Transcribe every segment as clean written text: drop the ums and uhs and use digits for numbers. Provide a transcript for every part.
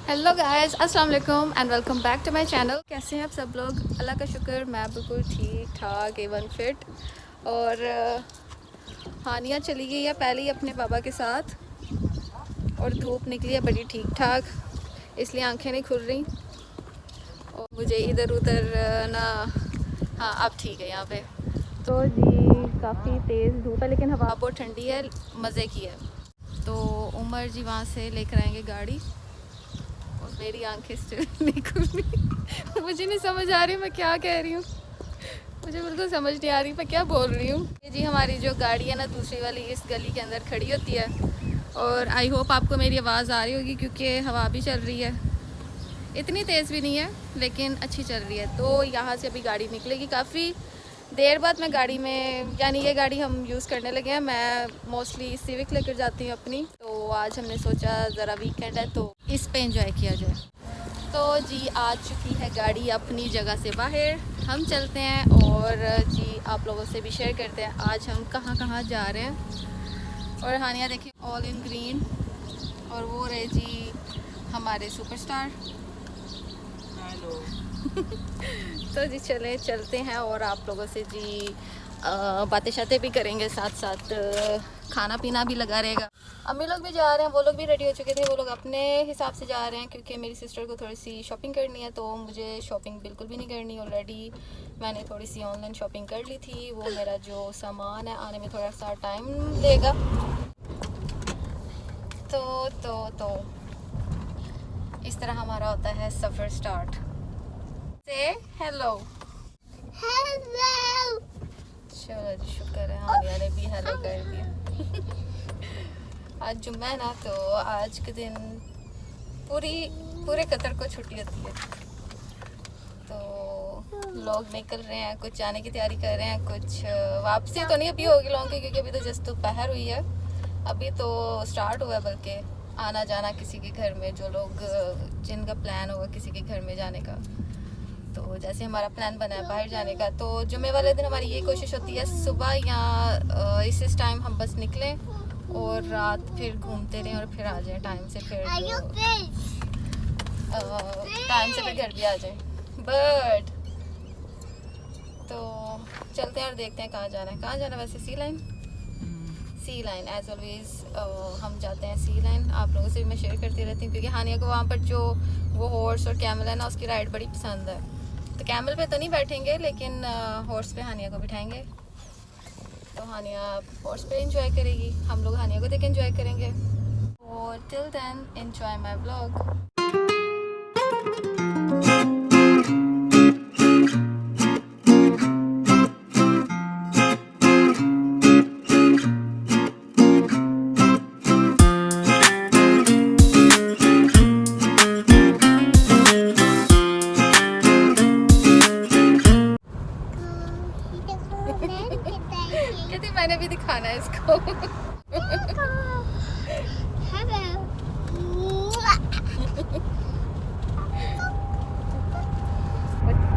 Hello guys, अस्सलाम वालेकुम and welcome back to my channel. कैसे हैं आप सब लोग? अल्लाह का शुक्र, मैं बिल्कुल ठीक ठाक एवन फिट। और हानिया चली गई है पहले ही अपने पापा के साथ और धूप निकली है बड़ी ठीक ठाक, इसलिए आंखें नहीं खुल रही और मुझे इधर उधर ना। हाँ अब ठीक है यहाँ पे। तो जी काफ़ी तेज़ धूप है लेकिन हवा बहुत ठंडी है, मज़े की है। तो उमर जी वहाँ से लेकर आएंगे गाड़ी और मेरी आंखें स्टिल नहीं खुल रही। मुझे नहीं समझ आ रही मैं क्या कह रही हूँ, मुझे बिल्कुल समझ नहीं आ रही मैं क्या बोल रही हूँ। ये जी हमारी जो गाड़ी है ना दूसरी वाली इस गली के अंदर खड़ी होती है और आई होप आपको मेरी आवाज़ आ रही होगी क्योंकि हवा भी चल रही है, इतनी तेज़ भी नहीं है लेकिन अच्छी चल रही है। तो यहाँ से अभी गाड़ी निकलेगी काफ़ी देर बाद। मैं गाड़ी में यानी ये गाड़ी हम यूज़ करने लगे हैं, मैं मोस्टली सिविक लेकर जाती हूँ अपनी। तो आज हमने सोचा ज़रा वीकेंड है तो इस पे एंजॉय किया जाए। तो जी आ चुकी है गाड़ी अपनी जगह से बाहर, हम चलते हैं और जी आप लोगों से भी शेयर करते हैं आज हम कहाँ कहाँ जा रहे हैं। और हानिया देखिए ऑल इन ग्रीन और वो रहे जी हमारे सुपरस्टार। हेलो। तो जी चलते हैं और आप लोगों से जी बातें शातें भी करेंगे, साथ साथ खाना पीना भी लगा रहेगा। अम्मी लोग भी जा रहे हैं, वो लोग भी रेडी हो चुके थे, वो लोग अपने हिसाब से जा रहे हैं क्योंकि मेरी सिस्टर को थोड़ी सी शॉपिंग करनी है। तो मुझे शॉपिंग बिल्कुल भी नहीं करनी, ऑलरेडी मैंने थोड़ी सी ऑनलाइन शॉपिंग कर ली थी। वो मेरा जो सामान है आने में थोड़ा सा टाइम लेगा। तो इस तरह हमारा होता है सफ़र स्टार्ट। से हेलो हेलो। चलो जी शुक्र है हानिया ने भी हेलो कर दिया। आज जुम्मा है ना, तो आज के दिन पूरे कतर को छुट्टी होती है। तो लोग निकल रहे हैं, कुछ जाने की तैयारी कर रहे हैं, कुछ वापसी तो नहीं अभी होगी लोगों की क्योंकि अभी तो जस्ट दोपहर हुई है, अभी तो स्टार्ट हुआ है। बल्कि आना जाना किसी के घर में, जो लोग जिनका प्लान होगा किसी के घर में जाने का। तो जैसे हमारा प्लान बना है बाहर जाने का, तो जुम्मे वाले दिन हमारी ये कोशिश होती है सुबह या इस टाइम हम बस निकलें और रात फिर घूमते रहें और फिर आ जाएं टाइम से, फिर घर भी आ जाएं। बट तो चलते हैं और देखते हैं कहाँ जाना है। कहाँ जाना है वैसे? सी लाइन एज ऑलवेज हम जाते हैं सी लाइन। आप लोगों से भी मैं शेयर करती रहती हूँ क्योंकि हानिया को वहाँ पर जो वो हॉर्स और कैमल है ना उसकी राइड बड़ी पसंद है। तो कैमल पे तो नहीं बैठेंगे लेकिन हॉर्स पे हानिया को बिठाएंगे, तो हानिया हॉर्स पे एंजॉय करेगी, हम लोग हानिया को देख एंजॉय करेंगे। और till then enjoy my vlog. कहती मैंने भी दिखाना है इसको।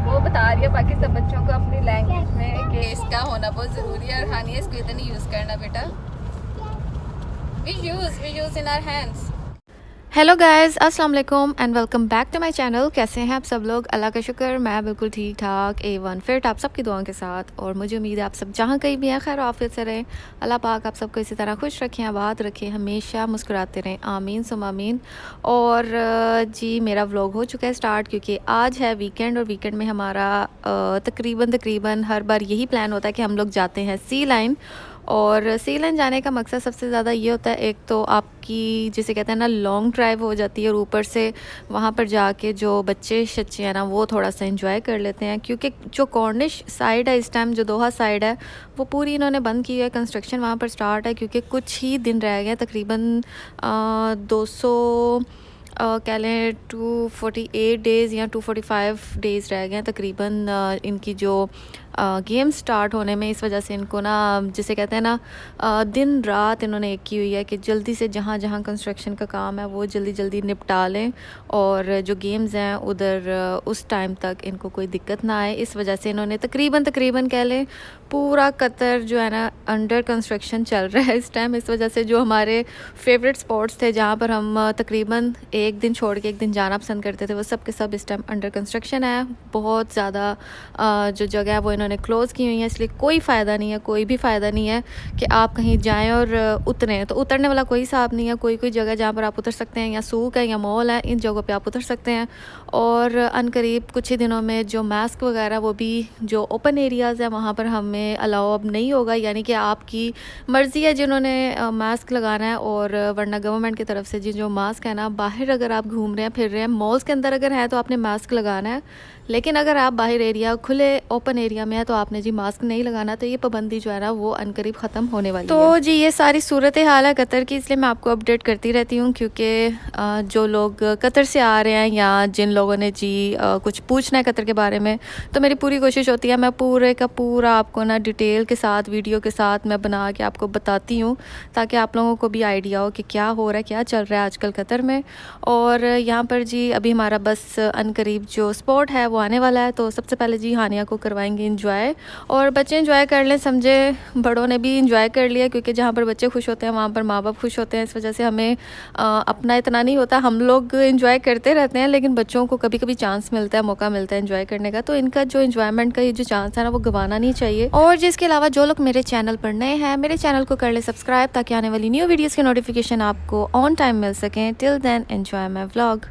वो बता रही है बाकी सब बच्चों को अपनी लैंग्वेज में कि इसका होना बहुत ज़रूरी है और हानिया इसको इतना यूज़ करना बेटा। we use in our hands। Hello guys, अस्सलाम वालेकुम and welcome back to my channel. कैसे हैं आप सब लोग? अल्लाह का शुक्र, मैं बिल्कुल ठीक ठाक एवन फिट आप सबकी दुआओं के साथ। और मुझे उम्मीद है आप सब जहाँ कहीं भी हैं खैर आफियत से रहें। अल्लाह पाक आप सबको इसी तरह खुश रखें, आबाद रखें, हमेशा मुस्कुराते रहें, आमीन सुम आमीन। और जी मेरा व्लॉग हो चुका है स्टार्ट क्योंकि आज है वीकेंड और वीकेंड में हमारा तकरीबन हर बार यही प्लान होता है कि हम लोग जाते हैं सी लाइन। और सी लाइन जाने का मकसद सबसे ज़्यादा ये होता है, एक तो आपकी जिसे कहते हैं ना लॉन्ग ड्राइव हो जाती है और ऊपर से वहाँ पर जाके जो बच्चे शच्चे हैं ना वो थोड़ा सा एंजॉय कर लेते हैं क्योंकि जो कॉर्निश साइड है इस टाइम, जो दोहा साइड है वो पूरी इन्होंने बंद की है, कंस्ट्रक्शन वहाँ पर स्टार्ट है क्योंकि कुछ ही दिन रह गए, तकरीबन 200 कह लें 248 डेज़ या 245 डेज़ रह गए हैं तकरीबन इनकी जो गेम स्टार्ट होने में, इस वजह से इनको ना जिसे कहते हैं ना दिन रात इन्होंने एक की हुई है कि जल्दी से जहाँ जहाँ कंस्ट्रक्शन का काम है वो जल्दी जल्दी निपटा लें और जो गेम्स हैं उधर उस टाइम तक इनको कोई दिक्कत ना आए। इस वजह से इन्होंने तकरीबन कह लें पूरा कतर जो है ना अंडर कंस्ट्रक्शन चल रहा है इस टाइम। इस वजह से जो हमारे फेवरेट स्पॉट्स थे जहाँ पर हम तकरीबन एक दिन छोड़ के एक दिन जाना पसंद करते थे वो सब के सब इस टाइम अंडर कंस्ट्रक्शन है। बहुत ज़्यादा जो जगह है वो इन्होंने क्लोज़ की हुई है, इसलिए कोई फ़ायदा नहीं है, कोई भी फ़ायदा नहीं है कि आप कहीं जाएं और उतरें। तो उतरने वाला कोई हिसाब नहीं है। कोई जगह जहाँ पर आप उतर सकते हैं या सूक है या मॉल है, इन जगहों पे आप उतर सकते हैं। और अनकरीब कुछ ही दिनों में जो मास्क वगैरह वो भी जो ओपन एरियाज़ है वहाँ पर हमें अलाउ अब नहीं होगा, यानी कि आपकी मर्ज़ी है जिन्होंने मास्क लगाना है। और वरना गवर्नमेंट की तरफ से जो मास्क है ना, बाहर अगर आप घूम रहे हैं फिर रहे हैं मॉल्स के अंदर अगर है तो आपने मास्क लगाना है, लेकिन अगर आप बाहर एरिया खुले ओपन एरिया में है तो आपने जी मास्क नहीं लगाना। तो ये पाबंदी जो है ना वो अनकरीब ख़त्म होने वाली है। तो जी ये सारी सूरत हाल है कतर की, इसलिए मैं आपको अपडेट करती रहती हूँ क्योंकि जो लोग कतर से आ रहे हैं या जिन लोगों ने जी कुछ पूछना है कतर के बारे में, तो मेरी पूरी कोशिश होती है मैं पूरे का पूरा आपको ना डिटेल के साथ वीडियो के साथ मैं बना के आपको बताती हूँ ताकि आप लोगों को भी आइडिया हो कि क्या हो रहा है, क्या चल रहा है आजकल कतर में। और यहाँ पर जी अभी हमारा बस अनकरीब जो स्पॉट है वो आने वाला है। तो सबसे पहले जी हानिया को करवाएंगे इंजॉय, और बच्चे इंजॉय कर लें, समझे बड़ों ने भी इंजॉय कर लिया क्योंकि जहाँ पर बच्चे खुश होते हैं वहाँ पर माँ बाप खुश होते हैं। इस वजह से हमें अपना इतना नहीं होता, हम लोग इंजॉय करते रहते हैं लेकिन बच्चों को कभी कभी चांस मिलता है, मौका मिलता है इंजॉय करने का। तो इनका जो इंजॉयमेंट का ये जो चांस है ना वो गंवाना नहीं चाहिए। और जिसके अलावा जो लोग मेरे चैनल पर नए हैं मेरे चैनल को कर ले सब्सक्राइब ताकि आने वाली न्यू वीडियोज़ की नोटिफिकेशन आपको ऑन टाइम मिल सकें। Till then enjoy my vlog.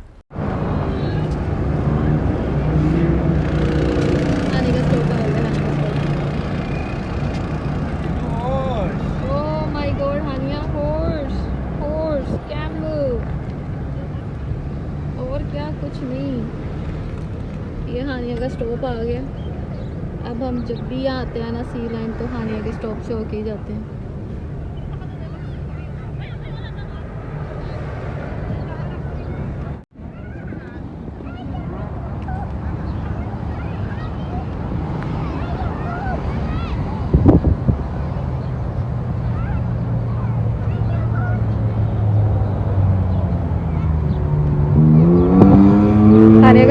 कुछ नहीं, ये हानिया का स्टॉप आ गया। अब हम जब भी यहाँ आते हैं ना सी लाइन तो हानिया के स्टॉप से होके ही जाते हैं।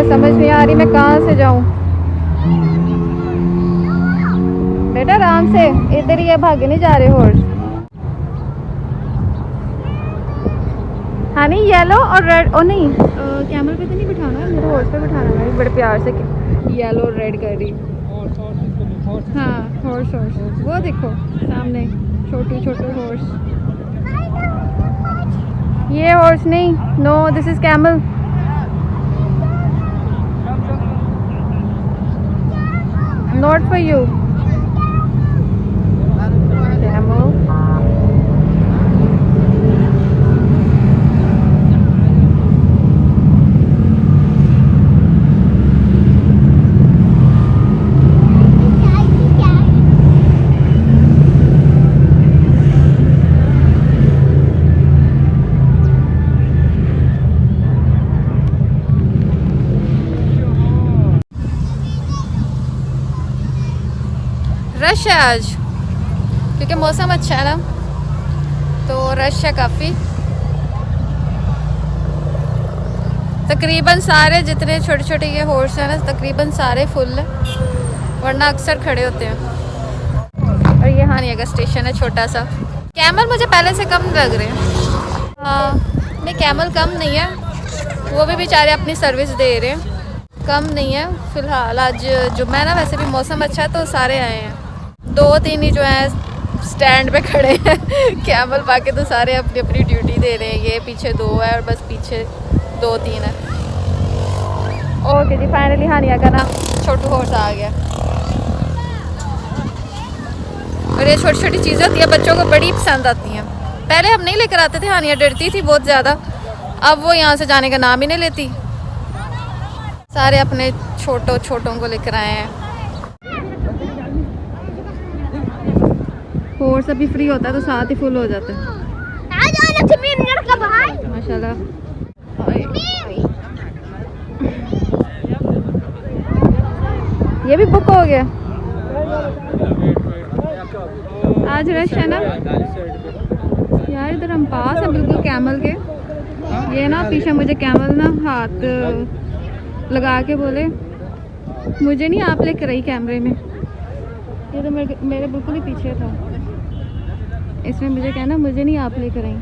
समझ नहीं आ रही मैं कहाँ से जाऊँ। बेटा आराम से, इधर ही है, भागे नहीं जा रहे हॉर्स। हाँ नहीं येलो और रेड, ओ नहीं कैमल पे तो नहीं बिठाना है, मेरे हॉर्स पे बिठाना है। बड़े प्यार से येलो और रेड कर रही। हाँ हॉर्स वो देखो सामने छोटू छोटू हॉर्स। ये हॉर्स नहीं, no this is camel. Not for you. Camel. Rush है आज क्योंकि मौसम अच्छा है ना, तो रश है काफ़ी। तकरीबन सारे जितने छोटे छोटे ये हॉर्स हैं ना तकरीबन सारे फुल है, वरना अक्सर खड़े होते हैं। और ये हानिया का स्टेशन है छोटा सा। कैमल मुझे पहले से कम लग रहे हैं। हाँ नहीं कैमल कम नहीं है, वो भी बेचारे अपनी सर्विस दे रहे हैं, कम नहीं है फ़िलहाल। आज जुम्मा है ना, वैसे भी मौसम अच्छा है तो सारे आए हैं। 2-3 ही जो है स्टैंड पे खड़े हैं कैमल, बाकी तो सारे अपनी अपनी ड्यूटी दे रहे हैं। ये पीछे 2 है और बस पीछे 2-3 है। ओके जी फाइनली हानिया का ना छोटू हॉर्स आ गया। और ये छोटी छोटी चीज़ें होती है बच्चों को बड़ी पसंद आती हैं। पहले हम नहीं लेकर आते थे, हानिया डरती थी बहुत ज़्यादा, अब वो यहाँ से जाने का नाम ही नहीं लेती। सारे अपने छोटों को लेकर आए हैं। हॉर्स अभी फ्री होता है तो साथ ही फुल हो जाते हैं माशाल्लाह। ये भी बुक हो गया। आज रश है ना यार। इधर हम पास है बिल्कुल कैमल के। ये ना पीछे मुझे कैमल ना हाथ लगा के बोले मुझे नहीं आप लेकर रही कैमरे में। ये तो मेरे बिल्कुल ही पीछे था। इसमें मुझे कहना मुझे नहीं आप लेकर रही।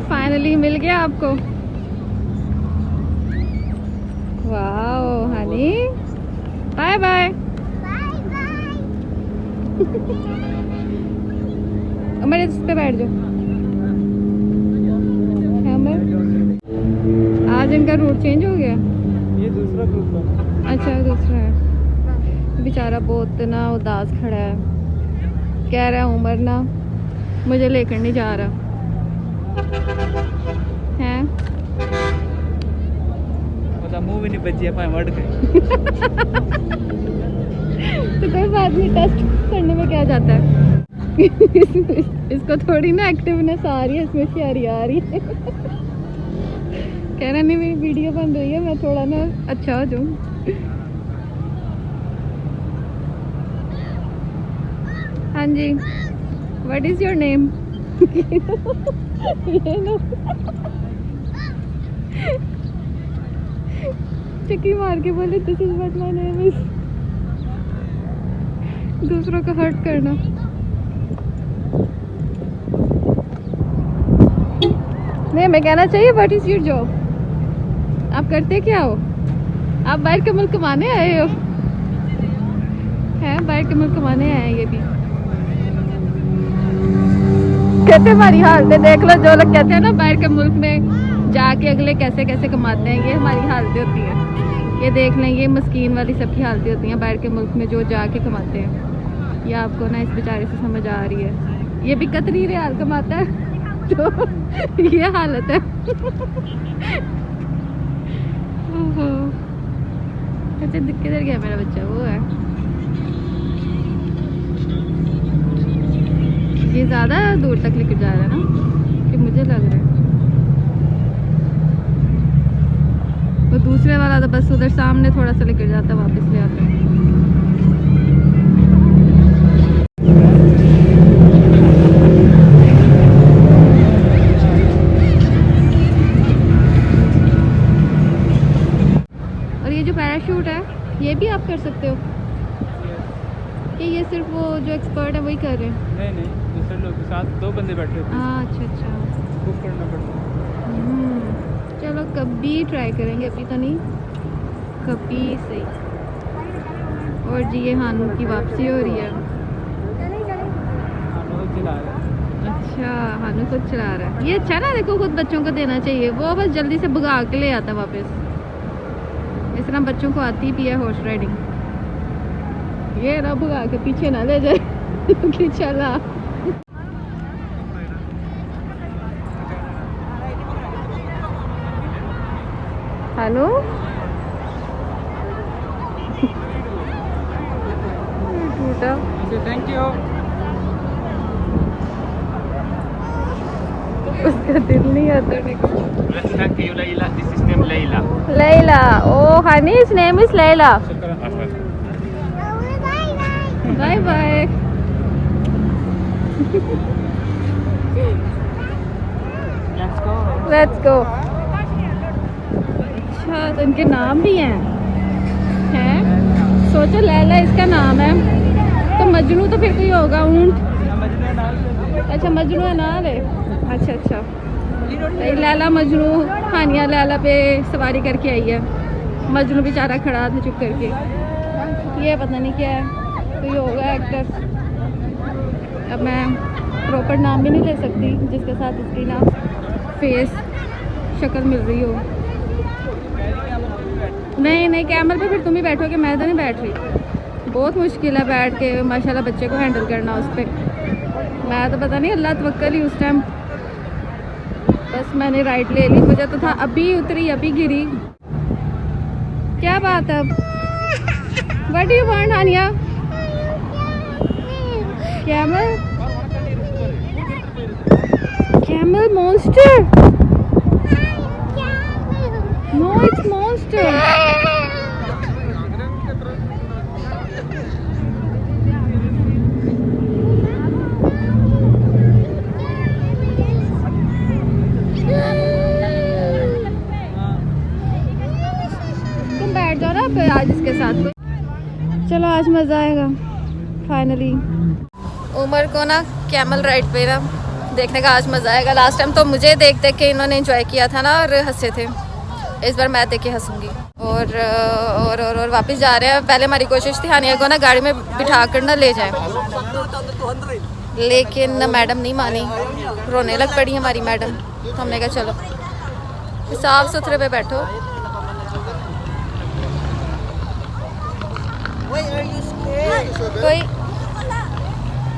फाइनली मिल गया आपको। Wow honey, bye bye. Amar इस पे बैठ जाओ। अमर आज इनका रूट चेंज हो गया। ये दूसरा ग्रुप है। अच्छा दूसरा है। बेचारा बहुत ना उदास खड़ा है। कह रहा है उमर ना मुझे लेकर नहीं जा रहा है। मतलब मुंह भी नहीं बची है मर गए। तो कोई बात नहीं, टेस्ट करने में क्या जाता है। इसको थोड़ी ना एक्टिवनेस आ रही है, इसमें शायरी आ रही है। कह रहा नहीं मेरी वीडियो बन रही है, मैं थोड़ा ना अच्छा हो जाऊँ। हाँ जी, व्हाट इज योर नेम? चक्की मार के बोले this is what my name is. दूसरों को हर्ट करना। नहीं, मैं कहना चाहिए व्हाट इज योर जॉब? आप करते क्या हो? आप बाहर के मुल्क कमाने आए हो? हैं, बाहर के मुल्क कमाने आए हैं ये भी। कहते हमारी हालतें देख लो। जो लोग कहते हैं ना बाहर के मुल्क में जाके अगले कैसे कैसे कमाते हैं, ये हमारी हालतें होती हैं। ये देख लें, ये मस्कीन वाली सबकी हालतें होती हैं बाहर के मुल्क में जो जाके कमाते हैं। ये आपको ना इस बेचारे से समझ आ रही है। ये भी कतरी रियाल कमाता है तो ये हालत है। ओहो, अच्छा किधर गया मेरा बच्चा? वो है। ये ज़्यादा दूर तक लेकर जा रहा है ना कि मुझे लग रहा है। वो दूसरे वाला तो बस उधर सामने थोड़ा सा लेकर जाता है, वापस ले आता है। और ये जो पैराशूट है ये भी आप कर सकते हो कि ये सिर्फ वो जो एक्सपर्ट है वही कर रहे हैं? नहीं नहीं, दूसरे लोग के साथ 2 बंदे बैठे थे। हाँ अच्छा अच्छा, बुक करना पड़ता है। चलो कभी ट्राई करेंगे, अभी तो नहीं, कभी सही। और जी ये हानू की वापसी हो रही है। हानू चला रहा है। अच्छा हानू खुद चला रहा है। ये अच्छा ना, देखो खुद बच्चों को देना चाहिए। वो बस जल्दी से भगा के ले आता वापस। इस तरह बच्चों को आती भी है हॉर्स राइडिंग। ये ना भगा के पीछे ना ले जाए कि चला। हेलो टूटा। Thank you. उसका दिल नहीं आता। Thank you, Layla. This is name Layla. Layla. Oh, honey's name is Layla. Bye bye. Let's go. Let's go. अच्छा तो इनके नाम भी हैं? सोचो लैला इसका नाम है, तो मजनू तो फिर कोई होगा ऊंट। अच्छा मजनू है नाम है। अच्छा अच्छा, लैला मजनू। हानिया लैला पे सवारी करके आई है। मजनू बेचारा खड़ा था चुप करके। ये पता नहीं क्या है, कोई होगा एक्टर। अब मैं प्रॉपर नाम भी नहीं ले सकती जिसके साथ इसकी ना फेस शक्ल मिल रही हो। नहीं नहीं, कैमल पे फिर तुम ही बैठोगे, मैं तो नहीं बैठ रही। बहुत मुश्किल है बैठ के माशाल्लाह बच्चे को हैंडल करना उस पर। मैं तो पता नहीं अल्लाह तवक्कल ही उस टाइम बस मैंने राइट ले ली। मुझे तो था अभी उतरी अभी गिरी। क्या बात है? What do you want Hania? Camel? Camel monster? No it's monster. तुम बैठ जाओ ना फिर आज इसके साथ। चलो आज मज़ा आएगा फाइनली। उमर को ना कैमल राइड पे ना देखने का आज मज़ा आएगा। लास्ट टाइम तो मुझे देख देख के इन्होंने एंजॉय किया था ना और हंसे थे। इस बार मैं देख के हंसूंगी। और वापस जा रहे हैं। पहले हमारी कोशिश थी हानिया को ना गाड़ी में बिठा कर ना ले जाएं, लेकिन ना मैडम नहीं मानी, रोने लग पड़ी हमारी मैडम। तो हमने कहा चलो साफ सुथरे पे बैठो।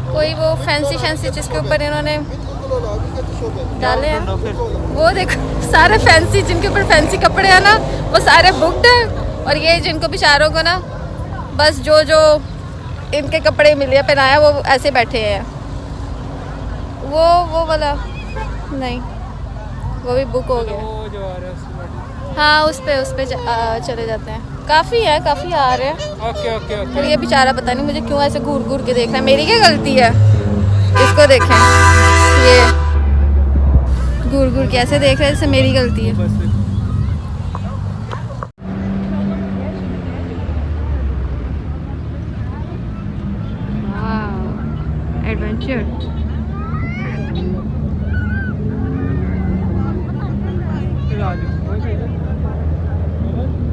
कोई वो फैंसी शैंसी जिसके ऊपर इन्होंने डाले हैं वो देखो, सारे फैंसी जिनके ऊपर फैंसी कपड़े हैं ना वो सारे बुक्ड है। और ये जिनको बेचारों को ना बस जो इनके कपड़े मिले पहनाया वो ऐसे बैठे हैं। वो वाला नहीं, वो भी बुक हो गया। हाँ उस पे चले जाते हैं। काफ़ी आ रहे हैं। ओके। फिर ये बेचारा पता नहीं मुझे क्यों ऐसे घूर घूर के देख रहा है। मेरी क्या गलती है? इसको देखें, ये घूर घूर के ऐसे देख रहा है जैसे मेरी गलती है। वाह एडवेंचर।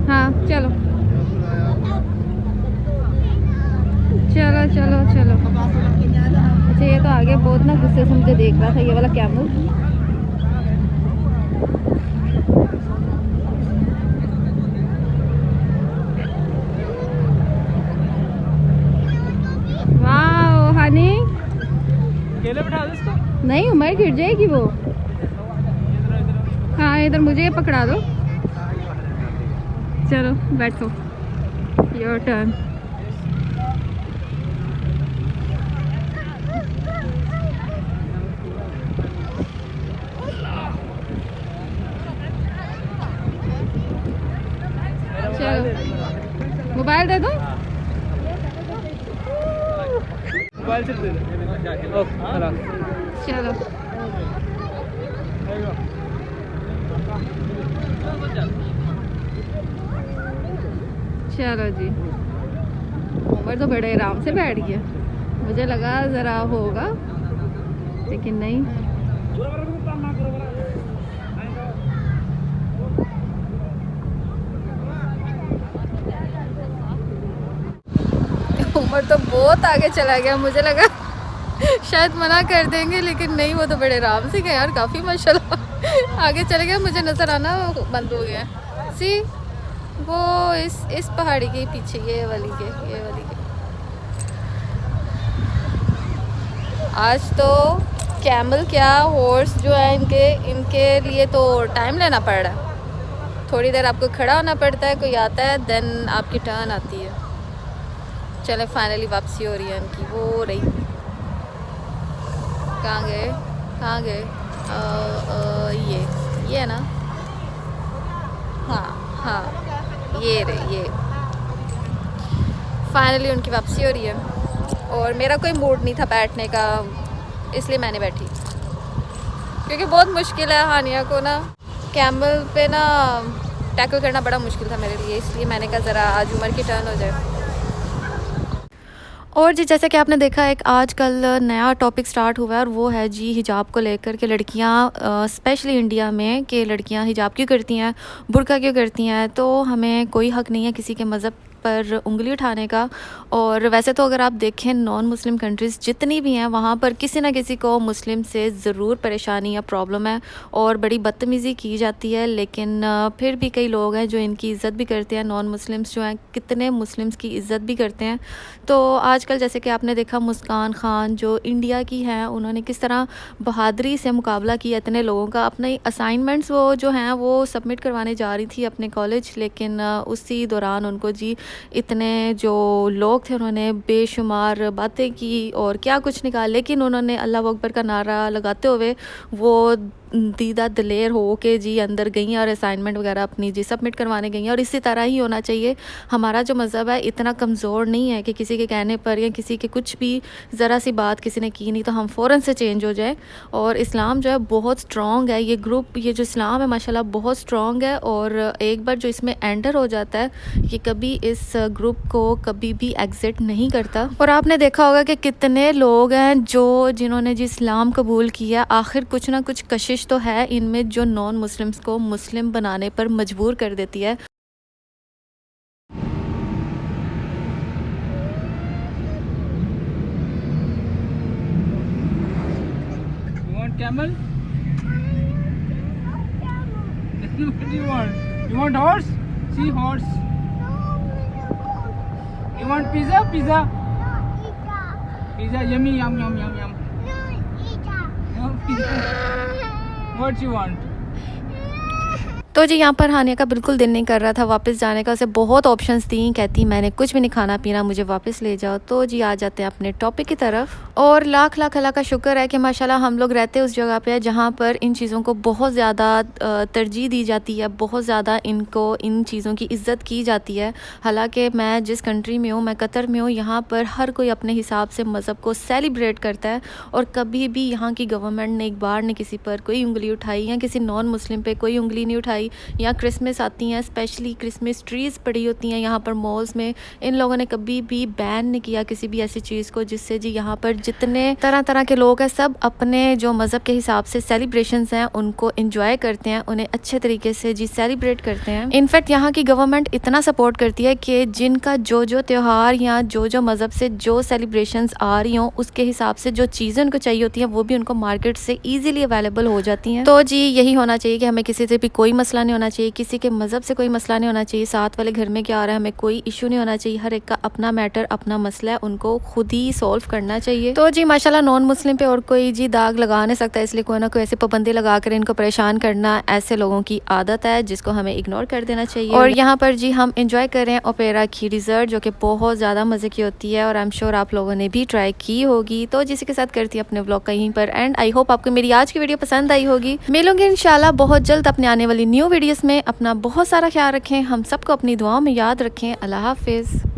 हाँ चलो चलो। अच्छा ये तो आगे बहुत ना गुस्से से मुझे देख रहा था ये वाला कैमल। वाह हनी, अकेले बिठा दो इसको। नहीं उमर गिर जाएगी वो। हाँ इधर मुझे ये पकड़ा दो। चलो बैठो, योर टर्न। चलो मोबाइल दे दो। मोबाइल से दे दो। चलो चलो जी। उमर तो बड़े आराम से बैठ गया। मुझे लगा ज़रा होगा लेकिन नहीं। उमर तो बहुत आगे चला गया। मुझे लगा शायद मना कर देंगे लेकिन नहीं, वो तो बड़े आराम से गए यार। काफ़ी माशाल्लाह आगे चले गए। मुझे नज़र आना बंद हो गया। सी वो इस पहाड़ी के पीछे ये वाली के। आज तो कैमल क्या हॉर्स जो है इनके लिए तो टाइम लेना पड़ रहा है। थोड़ी देर आपको खड़ा होना पड़ता है, कोई आता है देन आपकी टर्न आती है। चले फाइनली वापसी हो रही है इनकी। वो हो रही कहाँ गए? ये है ना। हाँ ये फाइनली उनकी वापसी हो रही है। और मेरा कोई मूड नहीं था बैठने का, इसलिए मैंने बैठी। क्योंकि बहुत मुश्किल है हानिया को ना कैमल पे ना टैकल करना बड़ा मुश्किल था मेरे लिए, इसलिए मैंने कहा ज़रा आज उमर की टर्न हो जाए। और जी जैसे कि आपने देखा एक आजकल नया टॉपिक स्टार्ट हुआ है और वो है जी हिजाब को लेकर के लड़कियां स्पेशली इंडिया में कि लड़कियां हिजाब क्यों करती हैं, बुर्का क्यों करती हैं। तो हमें कोई हक़ नहीं है किसी के मज़हब पर उंगली उठाने का। और वैसे तो अगर आप देखें नॉन मुस्लिम कंट्रीज़ जितनी भी हैं वहाँ पर किसी ना किसी को मुस्लिम से ज़रूर परेशानी या प्रॉब्लम है और बड़ी बदतमीज़ी की जाती है, लेकिन फिर भी कई लोग हैं जो इनकी इज़्ज़त भी करते हैं। नॉन मुस्लिम्स जो हैं कितने मुस्लिम्स की इज़्ज़त भी करते हैं। तो आजकल जैसे कि आपने देखा मुस्कान खान जो इंडिया की हैं, उन्होंने किस तरह बहादुरी से मुकाबला किया इतने लोगों का। अपने असाइनमेंट्स वो जो हैं वो सबमिट करवाने जा रही थी अपने कॉलेज, लेकिन उसी दौरान उनको जी इतने जो लोग थे उन्होंने बेशुमार बातें की और क्या कुछ निकाल, लेकिन उन्होंने अल्लाह अकबर का नारा लगाते हुए वो दीदा दलेर हो के जी अंदर गई और असाइनमेंट वगैरह अपनी जी सबमिट करवाने गई हैं। और इसी तरह ही होना चाहिए। हमारा जो मज़हब है इतना कमज़ोर नहीं है कि किसी के कहने पर या किसी के कुछ भी ज़रा सी बात किसी ने की नहीं तो हम फ़ौरन से चेंज हो जाए। और इस्लाम जो है बहुत स्ट्रॉन्ग है, ये ग्रुप, ये जो इस्लाम है माशाल्लाह बहुत स्ट्रॉन्ग है। और एक बार जो इसमें एंटर हो जाता है ये कभी इस ग्रुप को कभी भी एग्ज़िट नहीं करता। और आपने देखा होगा कि कितने लोग हैं जो जिन्होंने जी इस्लाम कबूल किया, आखिर कुछ ना कुछ कशिश तो है इनमें जो नॉन मुस्लिम्स को मुस्लिम बनाने पर मजबूर कर देती है। You want camel? What do you want? You want horse? See horse. You want pizza? Pizza. Pizza. Yummy, yum, yum, yum, yum. No pizza. What you want? तो जी यहाँ पर हानिया का बिल्कुल दिल नहीं कर रहा था वापस जाने का। उसे बहुत ऑप्शंस दी, कहती मैंने कुछ भी नहीं खाना पीना, मुझे वापस ले जाओ। तो जी आ जाते हैं अपने टॉपिक की तरफ। और लाख लाख अल्लाह का शुक्र है कि माशाल्लाह हम लोग रहते हैं उस जगह पे जहाँ पर इन चीज़ों को बहुत ज़्यादा तरजीह दी जाती है, बहुत ज़्यादा इनको इन चीज़ों की इज़्ज़त की जाती है। हालांकि मैं जिस कंट्री में हूँ, मैं कतर में हूँ, यहाँ पर हर कोई अपने हिसाब से मज़हब को सेलिब्रेट करता है। और कभी भी यहाँ की गवर्नमेंट ने एक बार ने किसी पर कोई उंगली उठाई या किसी नॉन मुस्लिम पे कोई उंगली नहीं उठाई। या क्रिसमस आती हैं, स्पेशली क्रिसमस ट्रीज़ पड़ी होती हैं यहाँ पर मॉल्स में, इन लोगों ने कभी भी बैन नहीं किया किसी भी ऐसी चीज़ को जिससे जी यहाँ पर जितने तरह तरह के लोग हैं सब अपने जो मज़हब के हिसाब से सेलिब्रेशंस हैं उनको एंजॉय करते हैं, उन्हें अच्छे तरीके से जी सेलिब्रेट करते हैं। इनफैक्ट यहाँ की गवर्नमेंट इतना सपोर्ट करती है कि जिनका जो जो त्यौहार या जो जो मज़हब से जो सेलिब्रेशंस आ रही हों उसके हिसाब से जो चीज़ें उनको चाहिए होती हैं वो भी उनको मार्केट से ईजिली अवेलेबल हो जाती हैं। तो जी यही होना चाहिए कि हमें किसी से भी कोई मसला नहीं होना चाहिए, किसी के मज़हब से कोई मसला नहीं होना चाहिए, साथ वाले घर में क्या आ रहा है हमें कोई इशू नहीं होना चाहिए। हर एक का अपना मैटर, अपना मसला है, उनको खुद ही सॉल्व करना चाहिए। तो जी माशाल्लाह नॉन मुस्लिम पे और कोई जी दाग लगा नहीं सकता, इसलिए कोई ना कोई ऐसे पाबंदी लगा कर इनको परेशान करना ऐसे लोगों की आदत है जिसको हमें इग्नोर कर देना चाहिए। और यहाँ पर जी हम इंजॉय कर रहे हैं ओपेरा की डिज़र्ट जो कि बहुत ज़्यादा मज़े की होती है और आई एम श्योर आप लोगों ने भी ट्राई की होगी। तो जिसी के साथ करती है अपने व्लॉग कहीं पर एंड आई होप आपको मेरी आज की वीडियो पसंद आई होगी। मिलूंगी इंशाल्लाह बहुत जल्द अपने आने वाली न्यू वीडियोस में। अपना बहुत सारा ख्याल रखें, हम सबको अपनी दुआओं में याद रखें। अल्लाह हाफिज़।